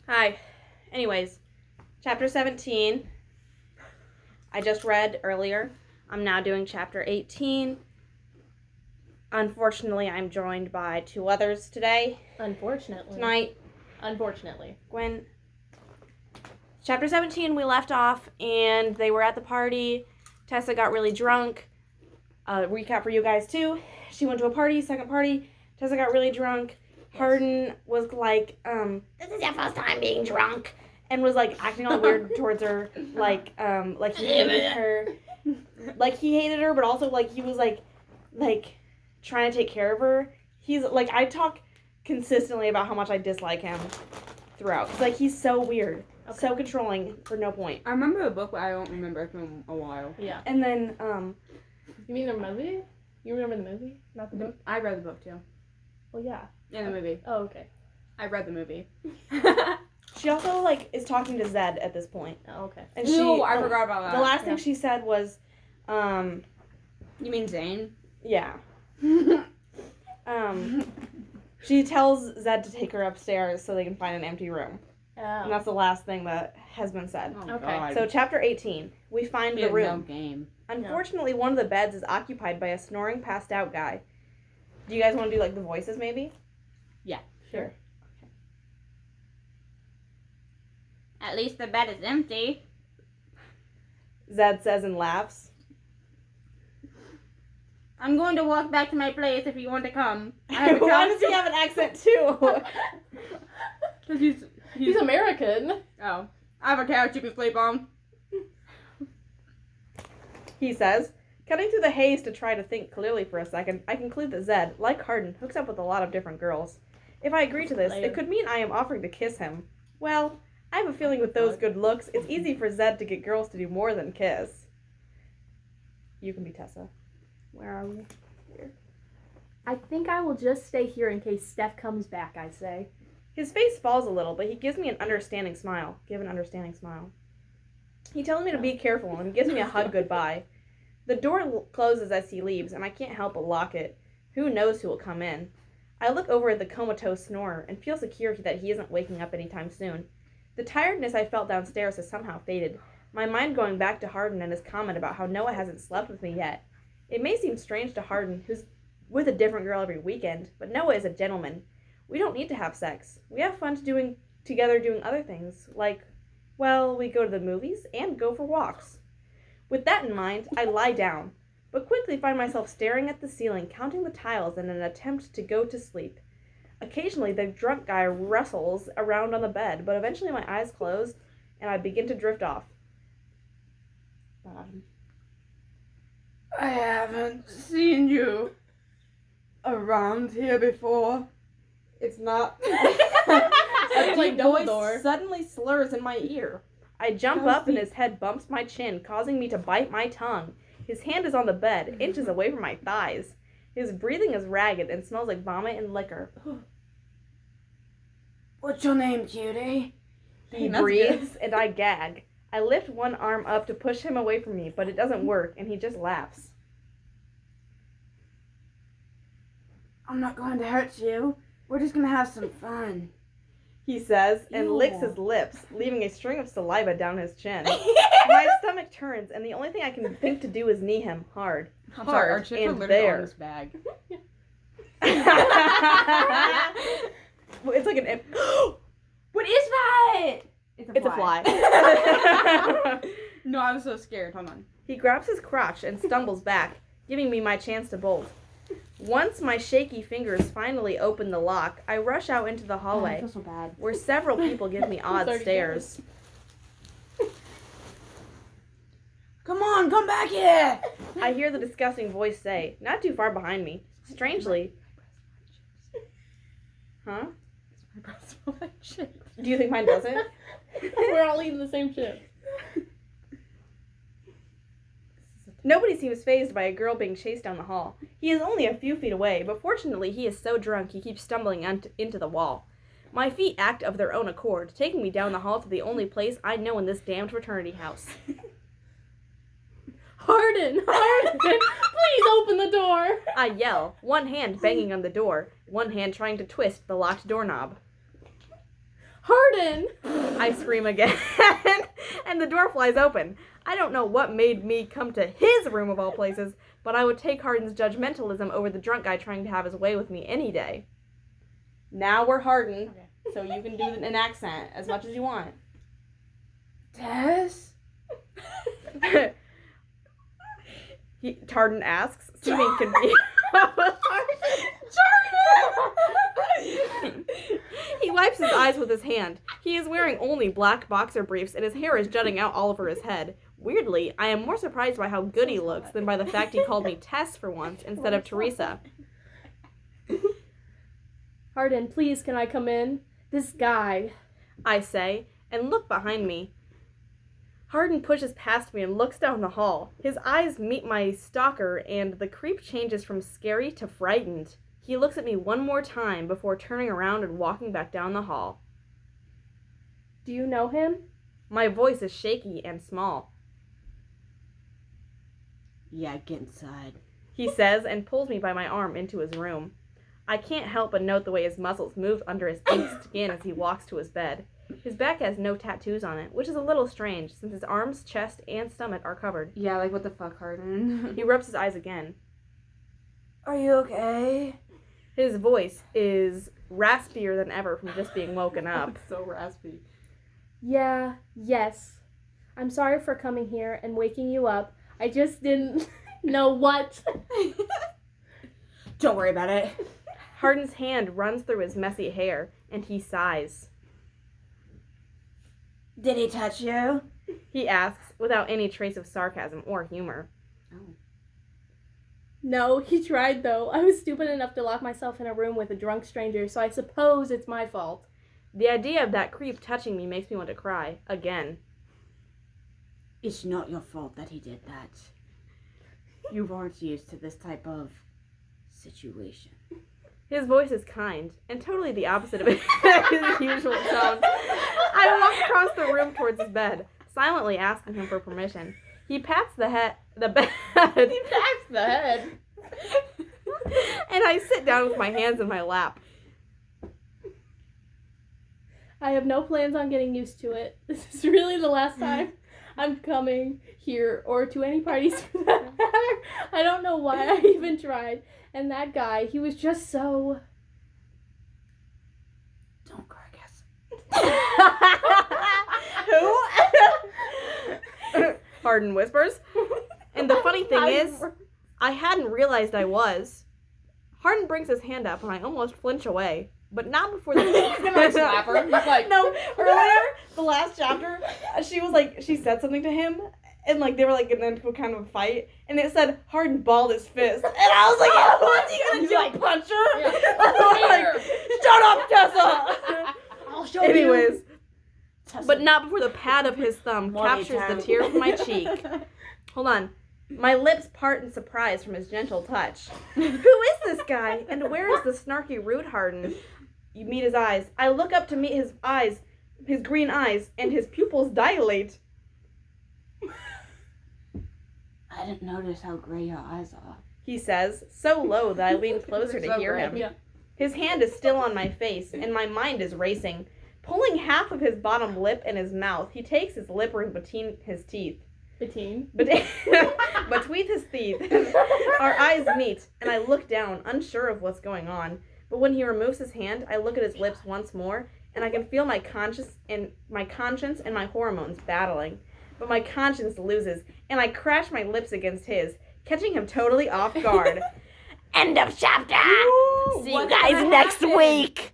Hi. Anyways, chapter 17. I just read earlier. I'm now doing chapter 18. Unfortunately, I'm joined by two others today. Unfortunately. Tonight. Unfortunately. Gwen. Chapter 17, we left off, and they were at the party. Tessa got really drunk. Recap for you guys, too. She went to a party, second party. Tessa got really drunk. Hardin was like, this is your first time being drunk. And was, like, acting all weird towards her. Like he hated her. Like, he hated her, but also, like, he was, like, trying to take care of her. He's, like, I talk consistently about how much I dislike him throughout. It's like, he's so weird. Okay. So controlling for no point. I remember the book, but I don't remember it from a while. Yeah. And then, You mean the movie? You remember the movie? Not the book? I read the book, too. Well, yeah. In the movie. Oh, okay. I read the movie. She also, like, is talking to Zed at this point. Oh, okay. And I forgot about that. The last thing she said was, You mean Zane? Yeah. She tells Zed to take her upstairs so they can find an empty room. Oh. And that's the last thing that has been said. Oh, Okay. God. So chapter 18, we find He the has room. no game. Unfortunately, one of the beds is occupied by a snoring, passed out guy. Do you guys want to do, like, the voices, maybe? Yeah. Sure. At least the bed is empty. Zed says and laughs. I'm going to walk back to my place if you want to come. I have a Why couch. does he have an accent, too? Because He's American. Oh. I have a couch you can sleep on. He says. Cutting through the haze to try to think clearly for a second, I conclude that Zed, like Hardin, hooks up with a lot of different girls. If I agree to this, it could mean I am offering to kiss him. Well, I have a feeling with those good looks, it's easy for Zed to get girls to do more than kiss. You can be Tessa. Where are we? Here. I think I will just stay here in case Steph comes back, I say. His face falls a little, but he gives me an understanding smile. Give an understanding smile. He tells me to be careful and gives me a hug goodbye. The door closes as he leaves, and I can't help but lock it. Who knows who will come in? I look over at the comatose snorer and feel secure that he isn't waking up anytime soon. The tiredness I felt downstairs has somehow faded, my mind going back to Hardin and his comment about how Noah hasn't slept with me yet. It may seem strange to Hardin, who's with a different girl every weekend, but Noah is a gentleman. We don't need to have sex. We have fun together doing other things, like, well, we go to the movies and go for walks. With that in mind, I lie down, but quickly find myself staring at the ceiling, counting the tiles in an attempt to go to sleep. Occasionally, the drunk guy wrestles around on the bed, but eventually my eyes close, and I begin to drift off. I haven't seen you around here before. It's not... Sounds like deep voice Dumbledore. suddenly slurs in my ear. I jump up and his head bumps my chin, causing me to bite my tongue. His hand is on the bed, inches away from my thighs. His breathing is ragged and smells like vomit and liquor. What's your name, cutie? He breathes, and I gag. I lift one arm up to push him away from me, but it doesn't work, and he just laughs. I'm not going to hurt you. We're just going to have some fun. He says, and Ew. licks his lips, leaving a string of saliva down his chin. My stomach turns, and the only thing I can think to do is knee him hard. I'm sorry, our chips are and literally there. on this bag. It's like an... What is that? It's a fly. No, I was so scared. Hold on. He grabs his crotch and stumbles back, giving me my chance to bolt. Once my shaky fingers finally open the lock, I rush out into the hallway, I feel so bad. where several people give me odd Sorry, stares. Come on, come back here! I hear the disgusting voice say, not too far behind me, strangely, huh? My breath smells like chips. Do you think mine doesn't? We're all eating the same chip. Nobody seems fazed by a girl being chased down the hall. He is only a few feet away, but fortunately he is so drunk he keeps stumbling into the wall. My feet act of their own accord, taking me down the hall to the only place I know in this damned fraternity house. Hardin! Please open the door! I yell, one hand banging on the door, one hand trying to twist the locked doorknob. Hardin! I scream again, and the door flies open. I don't know what made me come to his room of all places, but I would take Hardin's judgmentalism over the drunk guy trying to have his way with me any day. Now we're Hardin, so you can do an accent as much as you want. Tess? Hardin asks, seeming confused. He wipes his eyes with his hand. He is wearing only black boxer briefs, and his hair is jutting out all over his head. Weirdly, I am more surprised by how good he looks than by the fact he called me Tess for once instead of Teresa. Hardin, please, can I come in? This guy. I say, and look behind me. Hardin pushes past me and looks down the hall. His eyes meet my stalker, and the creep changes from scary to frightened. He looks at me one more time before turning around and walking back down the hall. Do you know him? My voice is shaky and small. Yeah, get inside. He says and pulls me by my arm into his room. I can't help but note the way his muscles move under his inked skin as he walks to his bed. His back has no tattoos on it, which is a little strange since his arms, chest, and stomach are covered. Yeah, like what the fuck, Hardin? He rubs his eyes again. Are you okay? His voice is raspier than ever from just being woken up. So raspy. Yeah, yes. I'm sorry for coming here and waking you up. I just didn't know what. Don't worry about it. Hardin's hand runs through his messy hair, and he sighs. Did he touch you? He asks, without any trace of sarcasm or humor. Oh. No, he tried though. I was stupid enough to lock myself in a room with a drunk stranger, so I suppose it's my fault. The idea of that creep touching me makes me want to cry. Again. It's not your fault that he did that. You weren't used to this type of situation. His voice is kind, and totally the opposite of his usual tone. I walk across the room towards his bed, silently asking him for permission. He pats the bed. He pats the head. And I sit down with my hands in my lap. I have no plans on getting used to it. This is really the last time I'm coming here or to any parties for that matter. I don't know why I even tried. And that guy, he was just so... Don't carcass. Who? Hardin whispers. And the funny thing is, I hadn't realized I was. Hardin brings his hand up and I almost flinch away. But not before the... He's gonna slap her. He's like... No, earlier, the last chapter, she was like, she said something to him, and like, they were like getting into a kind of a fight, and it said, Hardin balled his fist. And I was like, yeah, what's he gonna do? Like, Punch her? Yeah. I was like, shut up, Tessa! I'll show Anyways, Tessa. but not before the pad of his thumb captures the tear from my cheek. Hold on. My lips part in surprise from his gentle touch. Who is this guy? And where is the snarky rude Hardin? You meet his eyes. I look up to meet his eyes, his green eyes, and his pupils dilate. I didn't notice how gray your eyes are. He says, so low that I lean closer to So hear gray. him. Yeah. His hand is still on my face, and my mind is racing. Pulling half of his bottom lip in his mouth, he takes his lip ring between his teeth. Between Between his teeth, our eyes meet, and I look down, unsure of what's going on. But when he removes his hand, I look at his lips once more, and I can feel my conscience and my hormones battling. But my conscience loses, and I crash my lips against his, catching him totally off guard. End of chapter! See you guys next week!